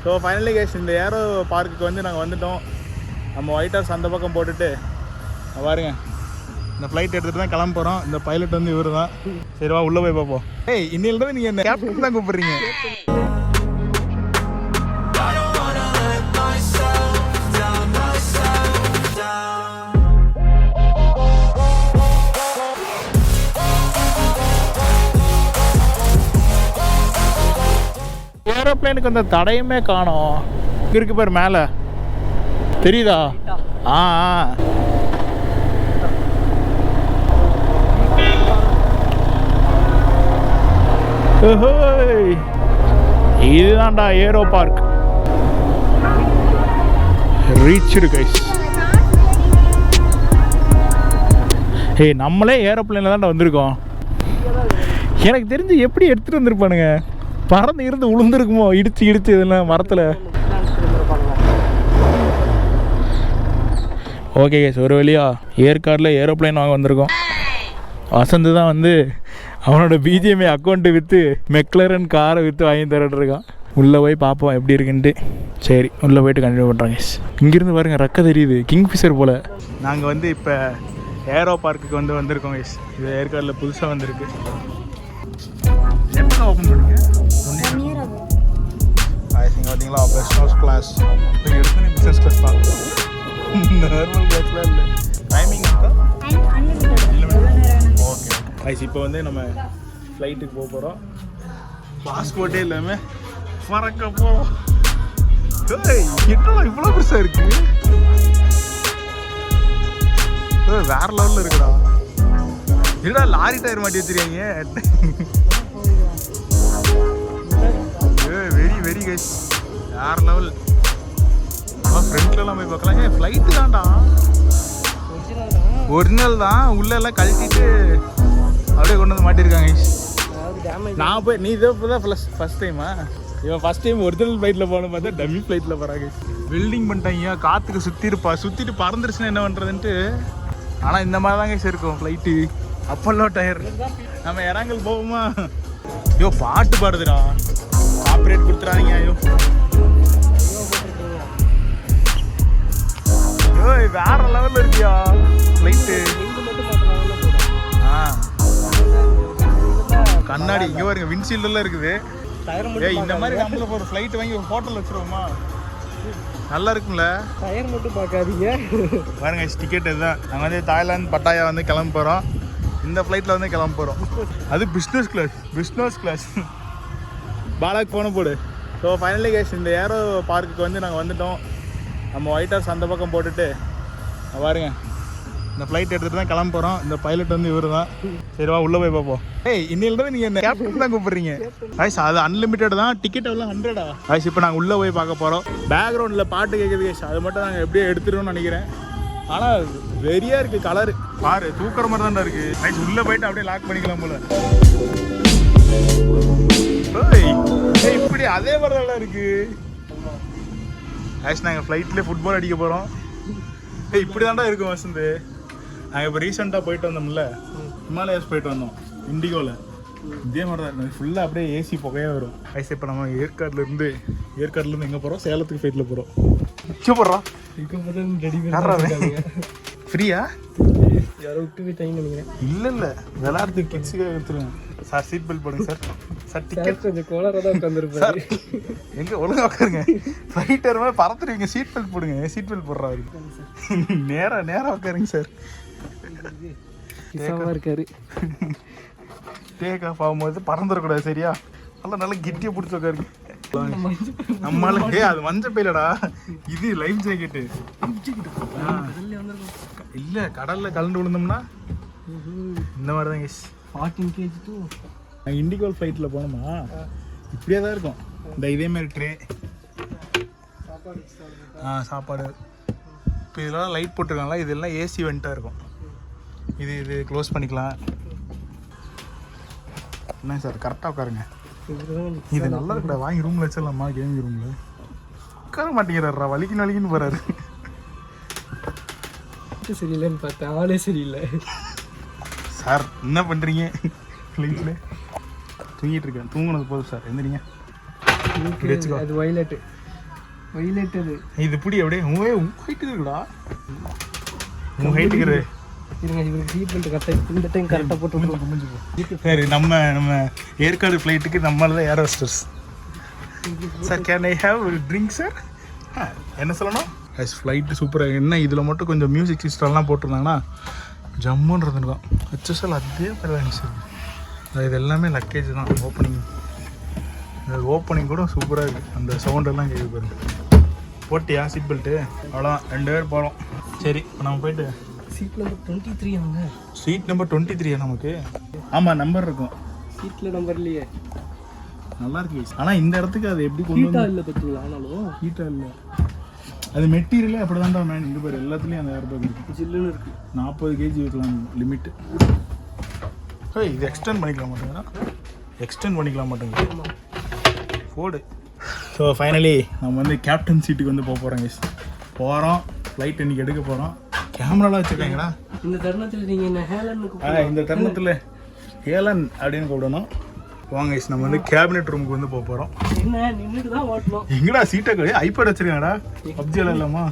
So finally case இந்த aero பார்க்குக்கு வந்து நாங்கள் வந்துட்டோம். நம்ம ஒயிட் ஹவுஸ் அந்த பக்கம் போட்டுட்டு பாருங்க இந்த ஃப்ளைட் எடுத்துகிட்டு தான் கிளம்ப போகிறோம். இந்த பைலட் வந்து இவர் தான். சரிவா உள்ளே போய் பார்ப்போம். ஏய் இன்னிலிருந்து நீங்கள் என்ன கேப்டன் தான் கூப்பிட்றீங்க. ஏரோப்ளேனுக்கு அந்த தடையுமே காணோம். இங்கே இருக்கு பாரு மேலே தெரியுதா? ஆ இதுதான்டா ஏரோ பார்க். Reach guys. ஏய் நம்மளே ஏரோப்ளேனில் தான்டா வந்திருக்கோம். எனக்கு தெரிஞ்சு எப்படி எடுத்துகிட்டு வந்திருப்பானுங்க. பறந்து இருந்து உளுந்துருக்குமோ இடிச்சு இதெல்லாம் மரத்தில். ஓகே கேஸ் ஒரு வழியா ஏற்காடில் ஏரோப்ளைன் வாங்க வந்திருக்கோம். வசந்து தான் வந்து அவனோட பிஜிஎம்ஐ அக்கௌண்ட்டு விற்று மெக்லரன் காரை விற்று வாங்கி தரட்டுருக்கான். உள்ளே போய் பார்ப்போம் எப்படி இருக்குன்ட்டு. சரி உள்ளே போய்ட்டு கண்டினியூ பண்ணுறாங்க கேஸ். இங்கேருந்து பாருங்க ரெக்க தெரியுது, கிங்ஃபிஷர் போல். நாங்கள் வந்து இப்போ ஏரோ பார்க்குக்கு வந்திருக்கோம் கேஸ். இது ஏற்காடில் புதுசாக வந்திருக்கு. எப்போ ஓப்பன் பண்ணுங்க? பார்த்தீங்களா பிஸ்னஸ் கிளாஸ். இப்போ எடுத்து பிஸ்னஸ் கிளாஸ் தான், நார்மல் கிளாஸ்லாம் இல்லை. Timing okay is. இப்போ வந்து நம்ம ஃப்ளைட்டுக்கு போக போகிறோம். பாஸ்போர்ட்டே இல்லாமல் பறக்க போகிறோம். என்னடா இவ்வளோ பெருசாக இருக்கு, வேற லெவலில் இருக்குடா. என்னடா லாரி டயர் மாட்டி வச்சிருக்கீங்க. வெரி கைஸ் வேற லெவல். ஃப்ரெண்ட்லலாம் போய் பார்க்கலாம். ஃப்ளைட்டு தான்டா, ஒரிஜினல் தான். உள்ள எல்லாம் கழட்டிட்டு அப்படியே கொண்டு வந்து மாட்டிருக்காங்க. நான் போய் நீ இதோ தான் ஃபர்ஸ்ட் டைமா? இவன் ஃபர்ஸ்ட் டைம் ஒரிஜினல் ஃப்ளைட்டில் போகணும் பார்த்தா டம்மி ஃப்ளைட்டில் போகிறாங்க. வெல்டிங் பண்ணிட்டாங்க, காற்றுக்கு சுற்றிட்டு பறந்துருச்சுன்னா என்ன பண்ணுறதுன்ட்டு. ஆனால் இந்த மாதிரி தாங்க இருக்கும் ஃப்ளைட்டு. Apollo tyre. நம்ம இறங்கல் போவோமா? ஐயோ பாட்டு பாடுதுடா, காப்பிரைட் கொடுத்துறாதீங்க. ஐயோ வேற லெவலில் இருக்கியா ஃப்ளைட்டு. கண்ணாடி இங்கே பாருங்க, விண்ட்ஷீல்டெல்லாம் இருக்குது. இந்த மாதிரி நம்மளுக்கு ஒரு ஃப்ளைட் வாங்கி ஒரு ஹோட்டல் வச்சுருவோமா? நல்லா இருக்கும்ல. டயர் மட்டும் பார்க்காதீங்க பாருங்க. டிக்கெட் இதுதான். நாங்கள் வந்து தாய்லாந்து பட்டாயா வந்து கிளம்ப போகிறோம். இந்த ஃப்ளைட்டில் வந்து கிளம்ப போகிறோம். அது பிஸ்னஸ் கிளாஸ். பாலாக்கு போன போடு. ஸோ ஃபைனலி கேஸ் இந்த ஏரோ பார்க்குக்கு வந்து நாங்கள் வந்துட்டோம். நம்ம ஒயிட் ஹவுஸ் அந்த பக்கம் போட்டுட்டு பாருங்க இந்த ஃப்ளைட் எடுத்துகிட்டு தான் கிளம்ப போகிறோம். இந்த பைலட் வந்து இவர் தான். சரிவா உள்ளே போய் பார்ப்போம். ஏய் இன்னிலிருந்து நீங்கள் என்ன கேப்டன் தான் கூப்பிட்றீங்க. ஐஸ் அது அன்லிமிட்டட் தான். டிக்கெட் எவ்வளோ 100 ஐஸ். இப்போ நாங்கள் உள்ளே போய் பார்க்க போகிறோம். பேக்ரவுண்டில் பாட்டு கேட்குது கேஸ். அது மட்டும் நாங்கள் எப்படியோ எடுத்துருவோம்னு நினைக்கிறேன். ஆனால் வெறியாக இருக்குது கலரு. பாரு தூக்குற மாதிரி தான்டா இருக்குது. ஐஸ் உள்ளே போயிட்டு அப்படியே லாக் பண்ணிக்கலாம் போல. இப்படி அதே மாதிரி தான் இருக்குது. ஐஸ் நாங்கள் ஃப்ளைட்லேயே ஃபுட்பால் அடிக்க போகிறோம். இப்படி தான்டா இருக்கும் வசந்து. நாங்கள் இப்போ ரீசெண்டாக போயிட்டு வந்தோம்ல, ஹிமாலயாஸ் போயிட்டு வந்தோம் இண்டிகோவில். இதே மாதிரி தான் இருக்கும். ஃபுல்லாக அப்படியே ஏசி புகையாக வரும். ஐஸ் இப்போ நம்ம ஏற்காடுலேருந்து எங்கே போகிறோம்? சேலத்துக்கு ஃப்ளைட்டில் போகிறோம். இங்கே போடுறோம். ஃப்ரீயா? யாரோ விட்டு டைம் இல்லை விளையாடுறதுக்கு கிட்ஸுக்காக எடுத்துருங்க சார். சீட் பெல்ட் போடுங்க சார். சார் டிக்கெட் கொஞ்சம் கோளாராக தான் உட்காந்துருப்பாரு. எங்கே ஒழுங்காக உட்காருங்க. ஃப்ளைட்டர் மாதிரி பறத்துருவீங்க. சீட் பெல்ட் போடுங்க. சீட் பெல்ட் போடுறாரு. நேராக உட்காருங்க சார். இருக்காரு. டேக் ஆஃப் ஆகும்போது பறந்துடக்கூடாது சரியா? நல்லா கெட்டியாக பிடிச்சி உட்காருங்க. நம்மளால அது மஞ்சள் பையிலடா, இது லைஃப் ஜாக்கெட்டு. இல்லை கடலில் கலந்து விழுந்தோம்னா இந்த மாதிரி தான் கேஸ். 14 kg two. நாங்கள் இண்டிகோல் ஃப்ளைட்டில் போனோமா இப்படியே தான் இருக்கும். இந்த இதேமாரி ட்ரே சாப்பாடு. இப்போ இதெல்லாம் லைட் போட்டிருக்காங்களா, இதெல்லாம் ஏசி வெண்ட்டாக இருக்கும். இது க்ளோஸ் பண்ணிக்கலாம். என்ன சார் கரெக்டாக உட்காருங்க. இது நல்லா இருக்குடா. வாங்கி ரூமில் வச்சிடலாமா? கேமிங் ரூமில் உட்கார மாட்டேங்கிறாரா, வலிக்குன்னு போகிறாரு. சரியில்லைன்னு பார்த்தேன், ஆளே சரியில்லை. சார் என்ன பண்ணுறீங்க? ஃப்ளைட்டில் தூங்கிட்டு இருக்கேன். தூங்குனது போதும் சார், எந்திரிங்க. அது வயலட்டு ஹைலைட் அது. இது இப்படி அப்படியே உன் ஹைட் இருக்குடா. உன் ஹைட்டுக்கு இருங்க, இவருக்கு சீட் பெல்ட் கரெக்டாக இந்த டைம் கரெக்டாக போட்டு சரி. நம்ம ஏற்காடு ஃப்ளைட்டுக்கு நம்மளால தான் air hostess. Sir can I have drink sir? என்ன சொல்லணும்? ஃப்ளைட்டு சூப்பராக. என்ன இதில் மட்டும் கொஞ்சம் மியூசிக் சிஸ்டம்லாம் போட்டிருந்தாங்கன்னா ஜம்முன்னு இருந்துருக்கும். ஹெச்எஸ்எல் அதே மாதிரி தான் சார். இது எல்லாமே லக்கேஜ் தான். ஓப்பனிங் கூட சூப்பராக இருக்குது. அந்த சவுண்டெல்லாம் கேட்க பாருங்க. போட்டியா சீட் பெல்ட்டு? அவ்வளோதான், 2 பேர் போகிறோம். சரி, இப்போ நம்ம போயிட்டு சீட் நம்பர் 23 அவங்க. சீட் நம்பர் 23 நமக்கு? ஆமாம், நம்பர் இருக்கும். சீட்டில் நம்பர் இல்லையே. நல்லா இருக்கு. ஆனால் இந்த இடத்துக்கு அது எப்படி கொண்டு ஹீட்டாக இல்லை பார்த்தீங்களா? ஆனாலும் ஹீட்டாக இல்லை. அது மெட்டீரியலே அப்படி தான்டா மேன். இங்கே பேர் எல்லாத்துலேயும் அந்த ஏர்பேக் இருக்குது. ஜில்லுன்னு இருக்குது. 40 kg வைக்கலாம் லிமிட்டு. இது எக்ஸ்டெண்ட் பண்ணிக்கலாம் மாட்டேங்கிறா? எக்ஸ்டெண்ட் பண்ணிக்கலாம் மாட்டேங்க. போடு. ஸோ ஃபைனலி நம்ம வந்து கேப்டன் சீட்டுக்கு வந்து போகிறோம். போகிறோம், ஃப்ளைட் இன்றைக்கி எடுக்க போகிறோம். கேமராலாம் வச்சுருக்காங்களா? இந்த தருணத்தில் நீங்கள் என்ன ஹேலன்? இந்த தருணத்தில் ஹேலன் அப்படின்னு கூப்பிடணும். வாங்க ஐஸ், நம்ம வந்து கேபினெட் ரூமுக்கு வந்து போகிறோம். என்ன நின்றுட்டு தான் ஓட்டணும்? எங்கடா சீட்டை கடை ஐபேட் வச்சிருக்காங்கடா. பப்ஜியெல்லாம் இல்லாமா?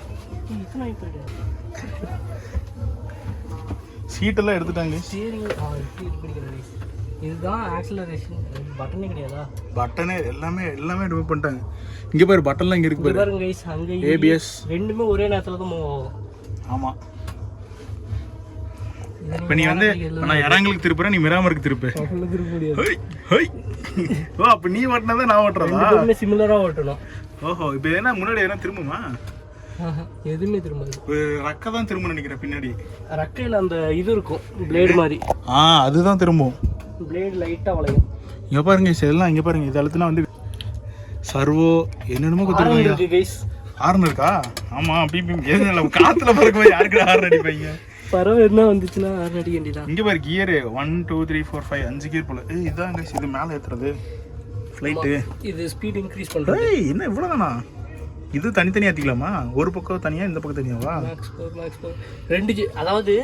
சீட்டெல்லாம் எடுத்துட்டாங்க. இதுதான் ஆக்ஸலரேஷன். பட்டனே கிடையாதா? பட்டனே எல்லாமே ரிமூவ் பண்ணிட்டாங்க. இங்கே பாரு, பட்டன்லாம் இங்கே இருக்கு பாரு. பாருங்க கைஸ், அங்கே ஏபிஎஸ் ரெண்டுமே ஒரே நேரத்தில் தான் மூவ் ஆகும். ஆமாம். இப்போ நீ வந்து நான் இறங்களுக்கு திருப்புறேன், நீ மிராமருக்கு திருப்பு. ஓ, அப்போ நீ ஓட்டினதா நான் ஓட்டுறதா? சிமிலராக ஓட்டணும். ஓஹோ, இப்போ என்ன முன்னாடி எதனா திரும்புமா? எதுவுமே திரும்பாது. ரக்கை தான் திரும்ப நினைக்கிறேன் பின்னாடி. ரக்கையில் அந்த இது இருக்கும், பிளேடு மாதிரி. அதுதான் திரும்பும். பிளேடு லைட்டாக வளையும். இங்கே பாருங்க எல்லாம், இங்கே பாருங்க. இது அழுத்துனா வந்து சர்வோ என்னென்னமோ கொடுத்துருக்காங்க. கைஸ் ஹார்ன் இருக்கா? ஆமாம், அப்படி காற்றுல பறக்கும்போது யாருக்கு ஹார்ன் அடிப்பாங்க? பறவை என்ன வந்துச்சுன்னா ஹார்ன் அடிக்க வேண்டியதான். இங்கே பாரு, கியரு 1 2 3 4 5 5 கியர் போல. இதான் கைஸ், இது மேலே ஏற்றுறது ஃப்ளைட்டு. இது ஸ்பீட் இன்க்ரீஸ் பண்ணுறது. என்ன இவ்வளோதானா? இது தனித்தனியாக ஏற்றிக்கலாமா? ஒரு பக்கம் தனியாக, இந்த பக்கம் தனியாவா? ரெண்டு அதாவது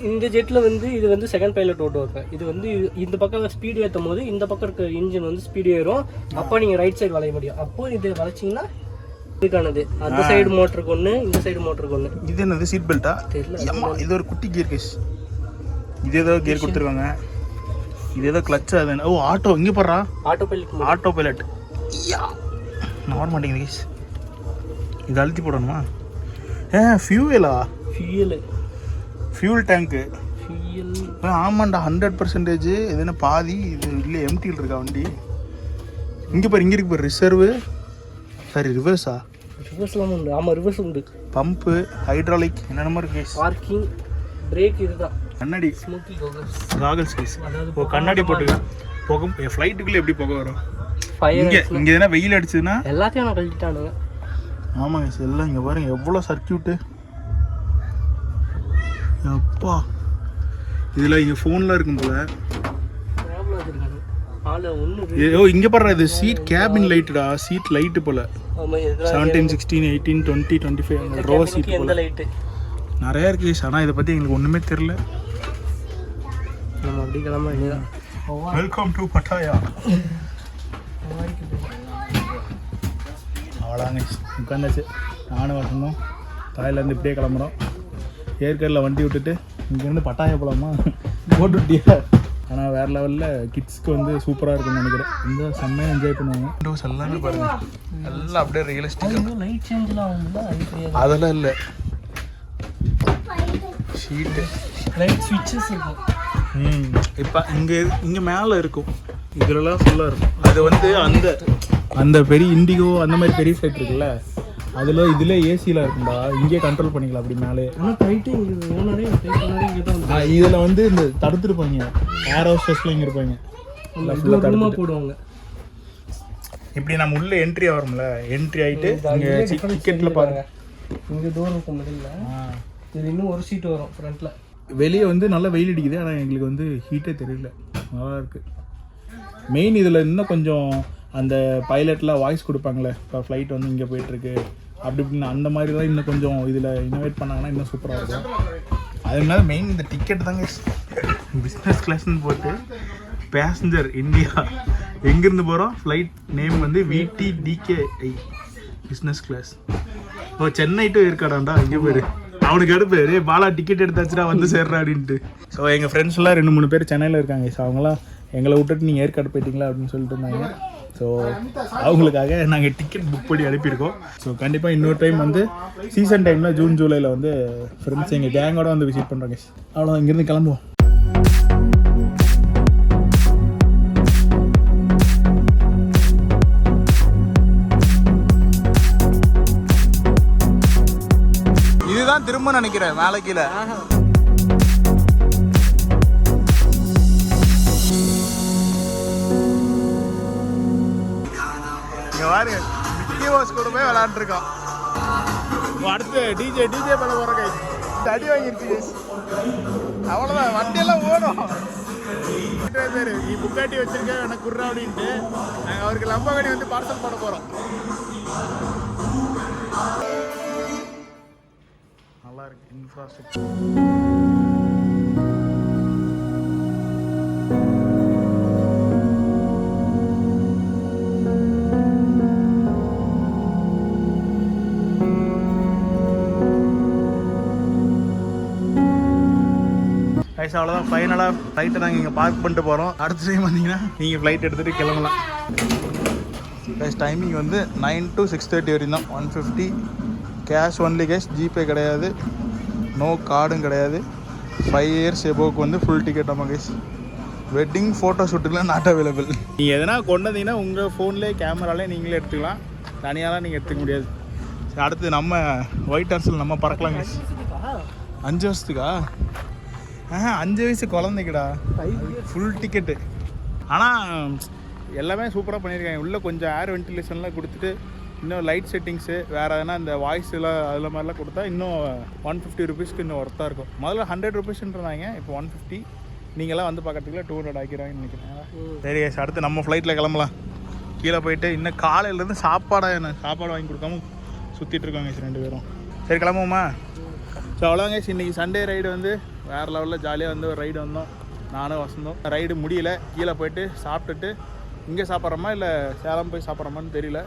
இந்த ஜெட்டில் வந்து இது வந்து செகண்ட் பைலட் ஓட்டுவாங்க. இது வந்து இந்த பக்கம் ஸ்பீடு ஏற்றும் போது இந்த பக்கம் இருக்க இன்ஜின் வந்து ஸ்பீடு ஏறும். அப்போ நீங்கள் ரைட் சைடு வளைய முடியும். அப்போ இது வளைச்சிங்கன்னா இதுக்கானது. அந்த சைடு மோட்டருக்கு ஒன்று, இந்த சைடு மோட்டருக்கு ஒன்று. இது என்னது சீட் பெல்ட்டா? தெரியல. இது ஒரு குட்டி கியர் கேஸ். இது ஏதோ கியர் கொடுத்துருக்காங்க. இது ஏதோ கிளச்சு. அது ஓ, ஆட்டோ. இங்கே போடுறா, ஆட்டோ பைலட். நான் வர மாட்டேங்குது கேஸ். இது அழுத்தி போடணுமா? ஃபியூவலா? ஃபியூல் டேங்க்கு. ஆமாண்டா, 100%. இது என்ன பாதி? இது இல்லை, எம்டியில் இருக்கா வண்டி? இங்கே பாரு, இங்கே இருக்கு பாரு, ரிசர்வு. சரி, ரிவர்ஸா? ரிவர்ஸ்லாம் உண்டு. ஆமாம், ரிவர்ஸ் உண்டு. பம்பு, ஹைட்ராலிக், என்னென்னமோ இருக்கு. Parking, break. இதுதான் கண்ணாடி, ஸ்மோக்கி காகல்ஸ் கேஸ். ஓ, கண்ணாடி போட்டு புகை ஃப்ளைட்டுக்குள்ளே எப்படி புகை வரும்? இங்கே எதனா வெயில் அடிச்சதுன்னா எல்லாத்தையும் நான் கழட்டிட்டானுங்க. ஆமாங்க சார், எல்லாம் இங்கே பாருங்க எவ்வளோ சர்க்கியூட்டு. அப்பா, இதில் இங்கே ஃபோன்லாம் இருக்கும் போல. ஓ, இங்கே பாரு, இது சீட் கேபின் லைட்டுடா. சீட் லைட்டு போல. 17 16 18 20 25 ரோ சீட் போல நிறையா இருக்கு. ஆனால் இதை பற்றி எங்களுக்கு ஒன்றுமே தெரில. நம்ம அப்படி கிளம்ப வேண்டியதான். Welcome to Pattaya. அவ்வளோங்க, உட்காந்தாச்சு. நானும் வரணும். தாயிலேருந்து இப்படியே கிளம்புறோம். ஏற்கனவே வண்டி விட்டுட்டு இங்கேருந்து பட்டாயா போகலாமா? போட்டு விட்டியா? ஆனால் வேறு லெவலில் கிட்ஸ்க்கு வந்து சூப்பராக இருக்குன்னு நினைக்கிறேன். இந்த செம்மையாக என்ஜாய் பண்ணுவாங்க. விண்டோஸ் எல்லாமே பாருங்கள், எல்லாம் அப்படியே ரியலிஸ்டிக்காக. லைட் சேஞ்செலாம் அதெல்லாம் இல்லை, ஷீட்டு லைட் ஸ்விட்சஸ் இருக்கும். இப்போ இங்கே மேலே இருக்கும். இதுலலாம் ஃபுல்லாக இருக்கும். அது வந்து அந்த பெரிய இண்டிகோ அந்த மாதிரி பெரிய ஃப்ளைட் இருக்குல்ல, அதில் இதில் ஏசியில் இருக்கும்டா. இங்கே கண்ட்ரோல் பண்ணிக்கலாம் அப்படி மேலே. ஆனால் போயிட்டு இங்கே இதில் வந்து இந்த தடுத்துருப்பாங்க. ஏர் ஹோஸ்டர்ஸ்லாம் இங்கே இருப்பாங்க, ஃபுல்லாக போடுவாங்க. இப்படி நம்ம உள்ளே என்ட்ரி ஆகிறோம்ல, என்ட்ரி ஆகிட்டு இங்கே டிக்கெட்டில் பாருங்க, இங்கே டோர் இருக்கும் மிடில். இது இன்னும் ஒரு சீட் வரும் ஃப்ரண்ட்டில். வெளியே வந்து நல்லா வெயில் அடிக்குது, ஆனால் எங்களுக்கு வந்து ஹீட்டே தெரியல, நல்லா இருக்குது. மெயின் இதில் இன்னும் கொஞ்சம் அந்த பைலட்லாம் வாய்ஸ் கொடுப்பாங்களே, இப்போ ஃப்ளைட் வந்து இங்கே போயிட்டுருக்கு அப்படி இப்படின்னு, அந்த மாதிரி தான் இன்னும் கொஞ்சம் இதில் இன்னோவேட் பண்ணாங்கன்னா இன்னும் சூப்பராக இருக்கும். அதனால மெயின் இந்த டிக்கெட் தாங்க. பிஸ்னஸ் கிளாஸ்ன்னு போட்டு பேசஞ்சர் இந்தியா எங்கேருந்து போகிறோம், ஃப்ளைட் நேம் வந்து VTDKI பிஸ்னஸ் கிளாஸ். ஓ சென்னை டு ஏற்காடாண்டா, இங்கே போயிரு. அவனுக்கு அடுப்பு பாலா டிக்கெட் எடுத்தாச்சுடா வந்து சேர்றா அப்படின்ட்டு. ஸோ எங்கள் ஃப்ரெண்ட்ஸ்லாம் 2-3 பேர் சென்னையில் இருக்காங்க. ஸோ அவங்களாம் எங்களை விட்டுட்டு நீங்கள் ஏற்காடு போயிட்டீங்களா அப்படின்னு சொல்லிட்டு இருந்தாங்க. ஸோ அவங்களுக்காக நாங்கள் டிக்கெட் புக் பண்ணி அனுப்பியிருக்கோம். ஸோ கண்டிப்பாக இன்னொரு டைம் வந்து சீசன் டைமில் ஜூன் ஜூலையில் வந்து ஃப்ரெண்ட்ஸ் எங்கள் கேங்கோட வந்து விசிட் பண்ணுறாங்க. அவ்வளோ இங்கேருந்து கிளம்புவோம். இதுதான் திரும்ப நினைக்கிறேன் மேலே கீழே. பாரு மிக்கி மவுஸ் கூட போய் விளையாண்டுருக்கோம். அடுத்து டிஜே பண்ண போகிற கை அடி வாங்கிருச்சு. அவ்வளோதான், வண்டியெல்லாம் ஓடும். சரி நீ புக்காட்டி வச்சிருக்க எனக்கு குர்றா அப்படின்ட்டு நாங்கள் அவருக்கு லம்பகடி வந்து பார்சல் பண்ண போகிறோம். நல்லா இருக்கு இன்ஃப்ராஸ்ட்ரக்சர். கைஸ் அவ்வளோதான், ஃபைனலாக ஃப்ளைட்டை நாங்கள் இங்கே பார்க் பண்ணிட்டு போகிறோம். அடுத்த டைம் வந்தீங்கன்னா நீங்கள் ஃப்ளைட் எடுத்துகிட்டு கிளம்பலாம். கைஸ் டைமிங் வந்து 9 to 6:30 வரையும் தான். 150 கேஷ் ஒன்லி கைஸ், ஜிபே கிடையாது, நோ கார்டும் கிடையாது. 5 years எபோவுக்கு வந்து ஃபுல் டிக்கெட் ஆமாம் கைஸ். வெட்டிங் ஃபோட்டோ ஷூட்டுக்குலாம் நாட் அவைலபிள். நீங்கள் எதனா கொண்டு வந்தீங்கன்னா உங்கள் ஃபோன்லேயே கேமராலே நீங்களே எடுத்துக்கலாம், தனியாலாம் நீங்கள் எடுத்துக்க முடியாது. அடுத்து நம்ம ஒயிட் ஹார்ஸில் நம்ம பறக்கலாம் கைஸ். 5 வருஷத்துக்கா? 5 வயசு குழந்தைக்குடா ஃபுல் டிக்கெட்டு. ஆனால் எல்லாமே சூப்பராக பண்ணியிருக்காங்க. உள்ளே கொஞ்சம் ஏர் வென்டிலேஷன்லாம் கொடுத்துட்டு இன்னும் லைட் செட்டிங்ஸு வேறு எதனா இந்த வாய்ஸ்லாம் அதில் மாதிரிலாம் கொடுத்தா இன்னும் 150 rupeesக்கு இன்னும் ஒர்த்தாக இருக்கும். முதல்ல 100 rupeesன்றாங்க, இப்போ 150. நீங்களாம் வந்து பார்க்கறதுக்குள்ள 200 ஆக்கிடுவாங்கன்னு நினைக்கிறேன். சரி அடுத்து நம்ம ஃப்ளைட்டில் கிளம்பலாம். கீழே போயிட்டு இன்னும் காலையிலேருந்து சாப்பாடு வாங்கி கொடுக்காம சுற்றிட்டு இருக்காங்க 2 பேரும். சரி கிளம்புவோமா? ஸோ அவ்வளோங்க. இன்றைக்கி சண்டே ரைடு வந்து வேறு லெவலில் ஜாலியாக வந்து ஒரு ரைடு வந்தோம், நானும் வசந்தோம். ரைடு முடியல, கீழே போயிட்டு சாப்பிட்டுட்டு இங்கே சாப்பிட்றோமா இல்லை சேலம் போய் சாப்பிட்றோமான்னு தெரியல.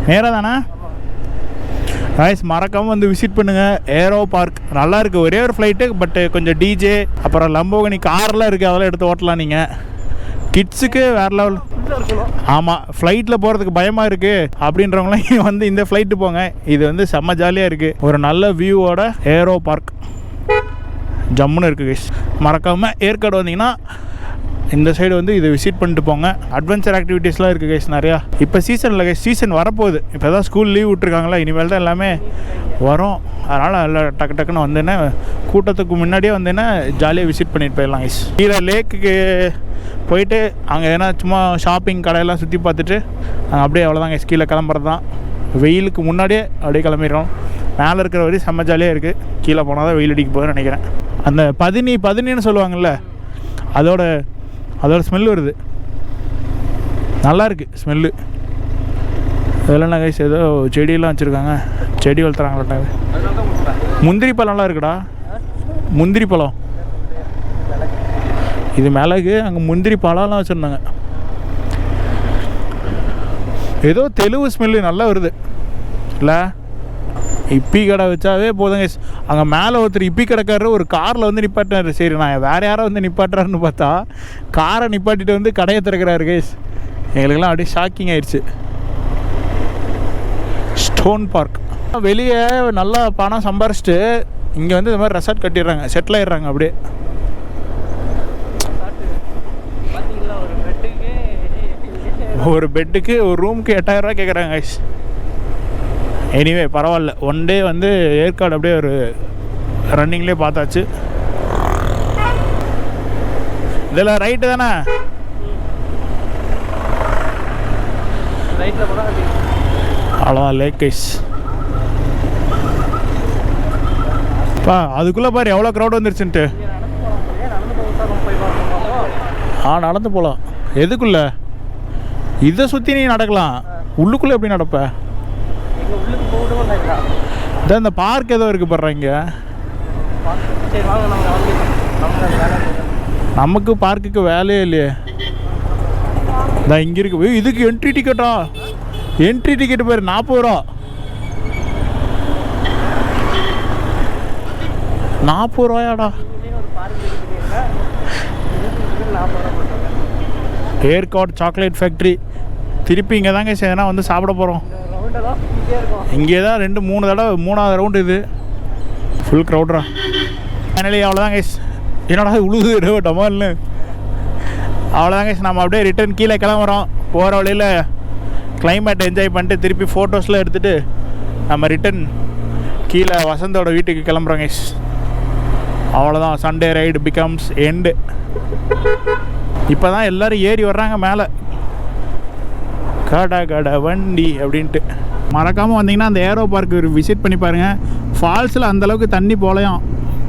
நேராக தானே கைஸ், மறக்காமல் வந்து விசிட் பண்ணுங்கள். ஏரோ பார்க் நல்லா இருக்குது. ஒரே ஒரு ஃப்ளைட்டு, பட்டு கொஞ்சம் டிஜே அப்புறம் லம்போகனி கார்லாம் இருக்குது, அதெல்லாம் எடுத்து ஓட்டலாம் நீங்கள். கிட்ஸுக்கு வேறு லெவல். ஆமாம், ஃப்ளைட்டில் போகிறதுக்கு பயமாக இருக்குது அப்படின்றவங்களாம் வந்து இந்த ஃப்ளைட்டு போங்க. இது வந்து செம்ம ஜாலியாக இருக்குது, ஒரு நல்ல வியூவோட ஏரோ பார்க் ஜம்முன்னு இருக்குது கைஸ். மறக்காமல் ஏற்காடு வந்தீங்கன்னா இந்த சைடு வந்து இதை விசிட் பண்ணிட்டு போங்க. அட்வென்ச்சர் ஆக்டிவிட்டீஸ்லாம் இருக்குது கைஸ் நிறையா. இப்போ சீசனில் கைஸ், சீசன் வரப்போகுது. இப்போ தான் ஸ்கூல் லீவ் விட்ருக்காங்களா, இனிமேல் தான் எல்லாமே வரும். அதனால் எல்லாம் டக்குன்னு வந்தேன்னா கூட்டத்துக்கு முன்னாடியே வந்தேன்னா ஜாலியாக விசிட் பண்ணிட்டு போயிடலாம் கைஸ். கீழே லேக்குக்கு போயிட்டு அங்கே எதனா சும்மா ஷாப்பிங் கடையெல்லாம் சுற்றி பார்த்துட்டு அப்படியே அவ்வளோதான் கைஸ், கீழே கிளம்புறது தான். வெயிலுக்கு முன்னாடியே அப்படியே கிளம்பிடுறோம். மேலே இருக்கிற வரையும் செம்ம ஜாலியாக இருக்குது. கீழே போனால் தான் வெயில் அடிக்க போகுதுன்னு நினைக்கிறேன். அந்த பதினின்னு சொல்லுவாங்கள்ல, அதோட ஸ்மெல் வருது, நல்லா இருக்குது ஸ்மெல்லு. இதெல்லாம் கைஸ் ஏதோ செடியெல்லாம் வச்சுருக்காங்க, செடி வளர்த்துறாங்களாட்டா. முந்திரி பழம்லாம் இருக்குடா, முந்திரி பழம். இது மிளகு, அங்கே முந்திரி பழம்லாம் வச்சுருந்தாங்க. ஏதோ தெலுங்கு ஸ்மெல்லு நல்லா வருது இல்லை? இப்பி கடை வச்சாவே போதுங்க. அங்கே மேலே ஒருத்தர் இப்பி கடைக்காரர் ஒரு காரில் வந்து நிப்பாட்டினார். சரி நான் வேறு யாரோ வந்து நிப்பாட்டுறாருன்னு பார்த்தா காரை நிப்பாட்டிட்டு வந்து கடையை திறக்கிறாரு கைஸ். எங்களுக்கெல்லாம் அப்படியே ஷாக்கிங் ஆயிடுச்சு. ஸ்டோன் பார்க் வெளியே நல்லா பணம் சம்பாரிச்சிட்டு இங்கே வந்து இந்த மாதிரி ரெசார்ட் கட்டிடுறாங்க, செட்டில் ஆயிடுறாங்க அப்படியே. ஒரு பெட்டுக்கு ஒரு ரூமுக்கு 8000 ரூபா கேட்குறாங்க கைஸ். எனிவே பரவாயில்ல, ஒன் டே வந்து ஏற்காடு அப்படியே ஒரு ரன்னிங்லேயே பார்த்தாச்சு. இதில் ரைட்டு தானே? அவ்வளோதான் லேக் கைஸ். அதுக்குள்ளே பாரு எவ்வளோ க்ரௌட் வந்துருச்சுன்ட்டு. நடந்து போகலாம். எதுக்குள்ளே? இதை சுற்றி நீ நடக்கலாம், உள்ளுக்குள்ளே எப்படி நடப்ப? இந்த பார்க் ஏதோ இருக்கு பாரு இங்கே. நமக்கு பார்க்குக்கு வேலையே இல்லையே. இங்கே இருக்கு. இதுக்கு என்ட்ரி டிக்கெட்டா? என்ட்ரி டிக்கெட் பேர் 40 ரூபா. 40 ரூபாயாடா. Yercaud chocolate factory. திருப்பி இங்கே தாங்க எதனா வந்து சாப்பிட போகிறோம். இங்கே தான் 2-3 தடவை 3ஆவது ரவுண்டு இது. ஃபுல் க்ரௌட்ரா. ஃபைனலி அவ்வளோதான் கைஸ். என்னடா உழுது இடவட்டமா இல்லை. அவ்வளோதான் கைஸ், நம்ம அப்படியே ரிட்டர்ன் கீழே கிளம்புறோம். போகிற வழியில் கிளைமேட் என்ஜாய் பண்ணிட்டு திருப்பி ஃபோட்டோஸ்லாம் எடுத்துகிட்டு நம்ம ரிட்டன் கீழே வசந்தோட வீட்டுக்கு கிளம்புறோம் கைஸ். அவ்வளோதான், சண்டே ரைடு பிகம்ஸ் எண்டு. இப்போ தான் எல்லோரும் ஏறி வர்றாங்க மேலே. கடை வண்டி அப்படின்ட்டு. மறக்காமல் வந்தீங்கன்னா அந்த ஏரோ பார்க்கு விசிட் பண்ணி பாருங்கள். ஃபால்ஸில் அந்தளவுக்கு தண்ணி போகலையாம்,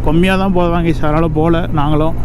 கம்மியாக தான் போவாங்க. அதனால் போகல நாங்களும்.